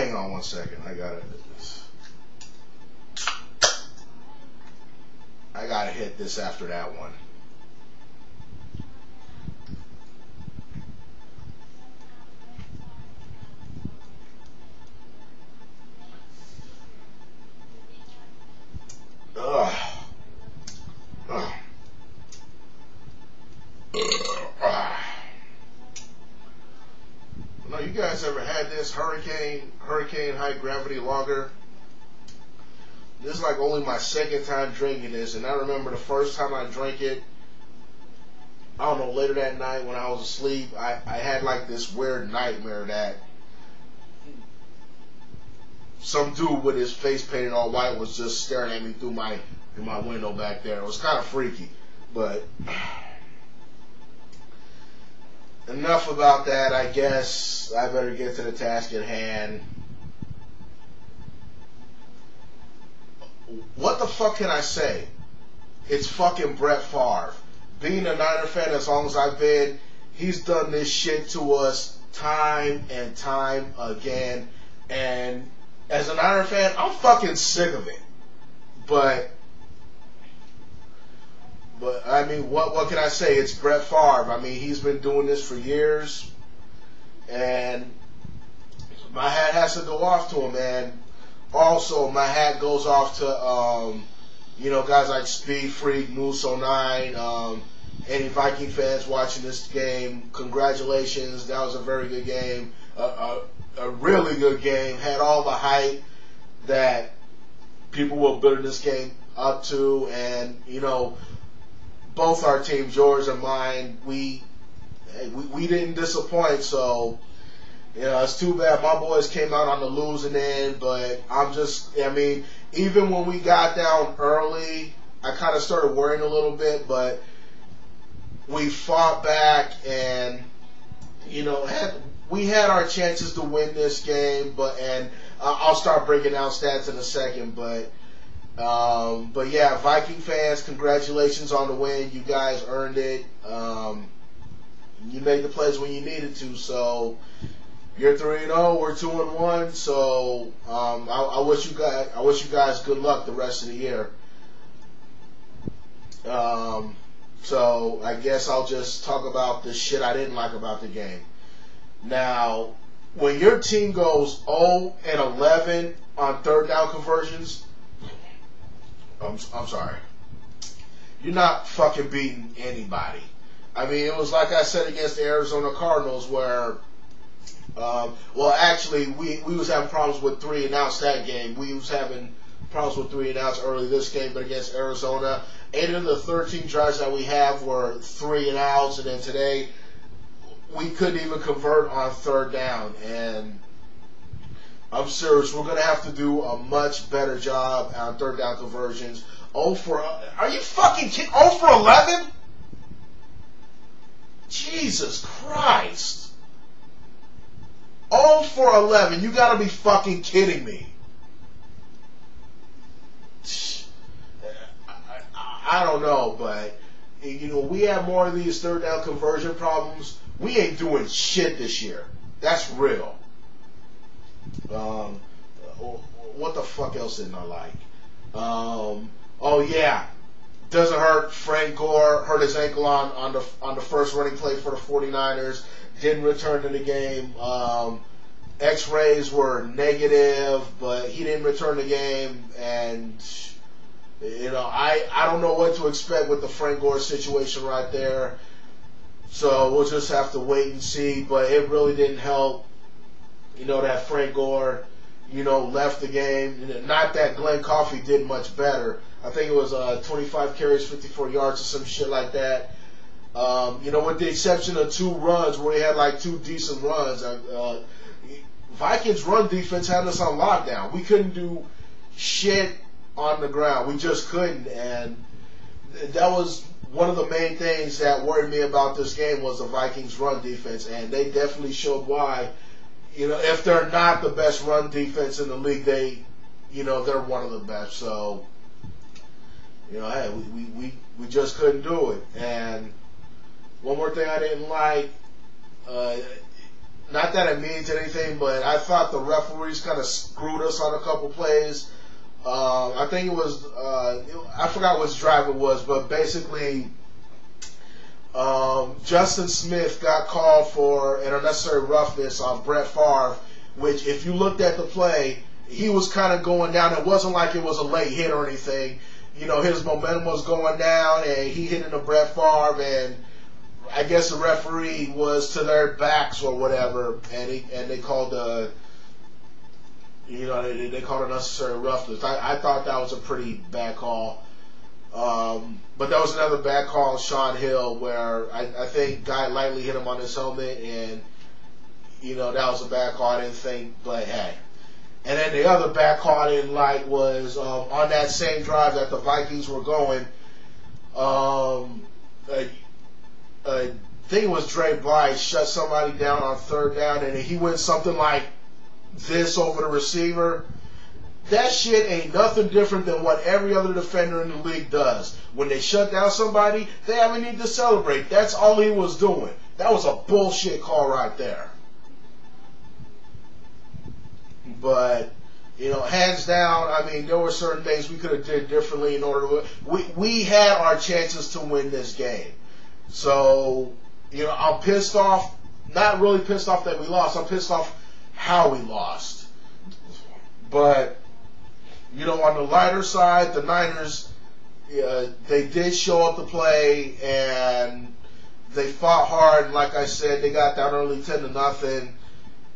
hang on one second. I gotta hit this after that one. No, you guys ever had this hurricane high gravity lager? This is like only my second time drinking this, and I remember the first time I drank it, I don't know, later that night when I was asleep, I had like this weird nightmare that some dude with his face painted all white was just staring at me through my window back there. It was kind of freaky, but enough about that. I guess I better get to the task at hand. What the fuck can I say? It's fucking Brett Favre. Being a Niner fan as long as I've been, he's done this shit to us time and time again. And as a Niner fan, I'm fucking sick of it. But I mean, what can I say? It's Brett Favre. I mean, he's been doing this for years, and my hat has to go off to him. And also, my hat goes off to guys like Speed Freak, Moose 09, any Viking fans watching this game. Congratulations, that was a very good game, a really good game. Had all the hype that people will build this game up to, and both our teams, yours and mine, we didn't disappoint. So it's too bad my boys came out on the losing end. But even when we got down early, I kind of started worrying a little bit. But we fought back, and we had our chances to win this game. And I'll start breaking down stats in a second. But yeah, Viking fans, congratulations on the win. You guys earned it. You made the plays when you needed to. So you're 3-0. We're 2-1. So I wish you guys good luck the rest of the year. So I guess I'll just talk about the shit I didn't like about the game. Now, when your team goes 0-11 on third down conversions, I'm sorry, you're not fucking beating anybody. I mean, it was like I said against the Arizona Cardinals where, actually, we was having problems with 3 and outs that game. We was having problems with 3 and outs early this game, but against Arizona, 8 of the 13 drives that we have were 3 and outs, and then today we couldn't even convert on third down. And I'm serious, we're going to have to do a much better job on third down conversions. Are you fucking kidding? 0 for 11? Jesus Christ. 0 for 11. You got to be fucking kidding me. I don't know, but we have more of these third down conversion problems. We ain't doing shit this year. That's real. What the fuck else didn't I like? Doesn't hurt. Frank Gore hurt his ankle on the first running play for the 49ers. Didn't return to the game. X-rays were negative, but he didn't return the game. And I don't know what to expect with the Frank Gore situation right there. So we'll just have to wait and see. But it really didn't help. That Frank Gore, left the game. Not that Glenn Coffey did much better. I think it was 25 carries, 54 yards, or some shit like that. With the exception of 2 runs where he had like 2 decent runs. Vikings run defense had us on lockdown. We couldn't do shit on the ground. We just couldn't. And that was one of the main things that worried me about this game was the Vikings run defense. And they definitely showed why. If they're not the best run defense in the league, they're one of the best. So, hey, we just couldn't do it. And one more thing I didn't like, not that it means anything, but I thought the referees kind of screwed us on a couple plays. I think it was, I forgot which drive it was, but basically, Justin Smith got called for an unnecessary roughness on Brett Favre, which if you looked at the play, he was kind of going down. It wasn't like it was a late hit or anything. You know, his momentum was going down, and he hit into Brett Favre, and I guess the referee was to their backs or whatever, and they called they called unnecessary roughness. I thought that was a pretty bad call. But that was another bad call on Sean Hill where I think Guy lightly hit him on his helmet, and that was a bad call. I didn't think, but hey. And then the other bad call I didn't like was on that same drive that the Vikings were going. I think it was Dre Blythe shut somebody down on third down, and he went something like this over the receiver. That shit ain't nothing different than what every other defender in the league does. When they shut down somebody, they have a need to celebrate. That's all he was doing. That was a bullshit call right there. But, hands down, I mean, there were certain things we could have did differently in order to... We had our chances to win this game. So, I'm pissed off, not really pissed off that we lost. I'm pissed off how we lost. But, on the lighter side, the Niners, they did show up to play, and they fought hard. And like I said, they got down early 10-0,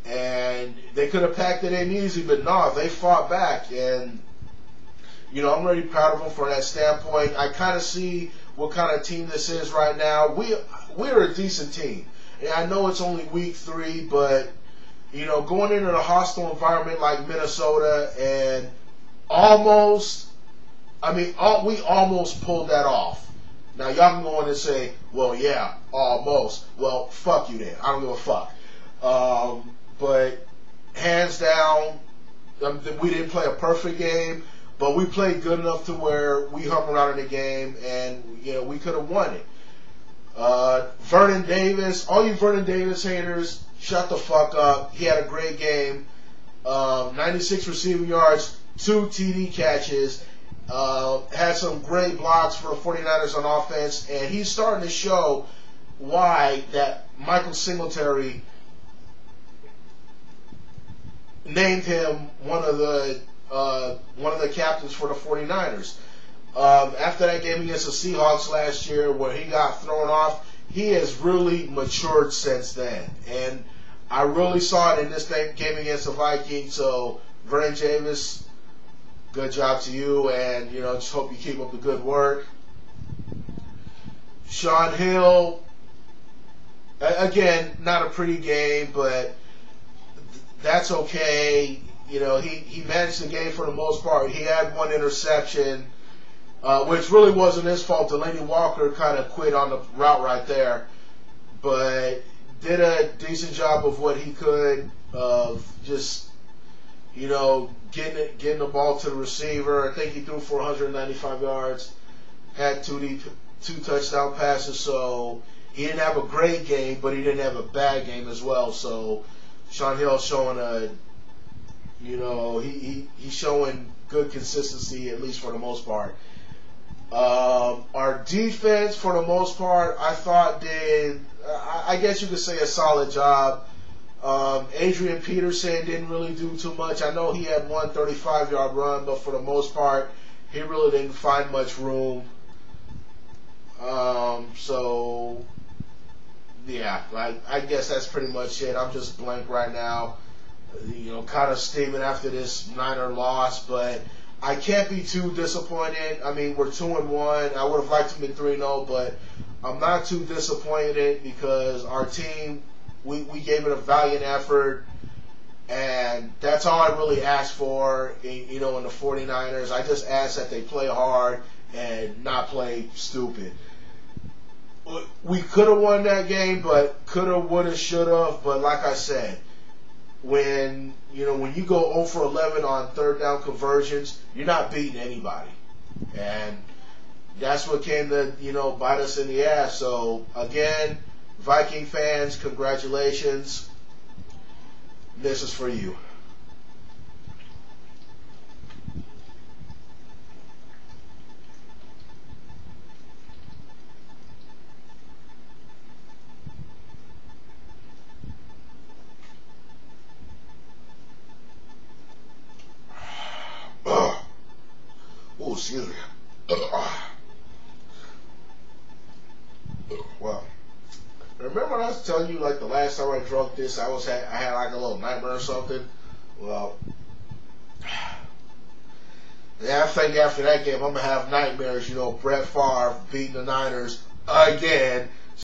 and they could have packed it in easy, but no, they fought back. And, I'm really proud of them for that standpoint. I kind of see what kind of team this is right now. We're a decent team. And I know it's only week 3, but, going into a hostile environment like Minnesota and we almost pulled that off. Now, y'all can go in and say, well, yeah, almost. Well, fuck you then. I don't give a fuck. But hands down, we didn't play a perfect game, but we played good enough to where we hung around in the game, and we could have won it. Vernon Davis, all you Vernon Davis haters, shut the fuck up. He had a great game. 96 receiving yards, 2 TD catches. Had some great blocks for the 49ers on offense, and he's starting to show why that Michael Singletary named him one of the captains for the 49ers. After that game against the Seahawks last year where he got thrown off, he has really matured since then. And I really saw it in this game against the Vikings. So, Vernon Davis, good job to you, and just hope you keep up the good work. Sean Hill, again, not a pretty game, but that's okay. He managed the game for the most part. He had 1 interception, which really wasn't his fault. Delaney Walker kind of quit on the route right there, but did a decent job of what he could of just, getting the ball to the receiver. I think he threw for 195 yards, had 2 touchdown passes, so he didn't have a great game, but he didn't have a bad game as well. So Sean Hill showing he's showing good consistency, at least for the most part. Our defense, for the most part, I thought did, I guess you could say, a solid job. Adrian Peterson didn't really do too much. I know he had 1 35-yard run, but for the most part, he really didn't find much room. So, yeah, I guess that's pretty much it. I'm just blank right now. Kind of steaming after this Niner loss, but I can't be too disappointed. I mean, we're 2-1. I would have liked to be 3-0, but I'm not too disappointed because our team, we gave it a valiant effort, and that's all I really asked for, in the 49ers. I just asked that they play hard and not play stupid. We could have won that game, but could have, would have, should have. But like I said, when you go 0 for 11 on third down conversions, you're not beating anybody, and that's what came to bite us in the ass. So again, Viking fans, congratulations. this is for you. Oh, excuse me. Well, remember when I was telling you like the last time I drunk this, I had like a little nightmare or something. Well, yeah, I think after that game I'm gonna have nightmares. You know, Brett Favre beating the Niners again,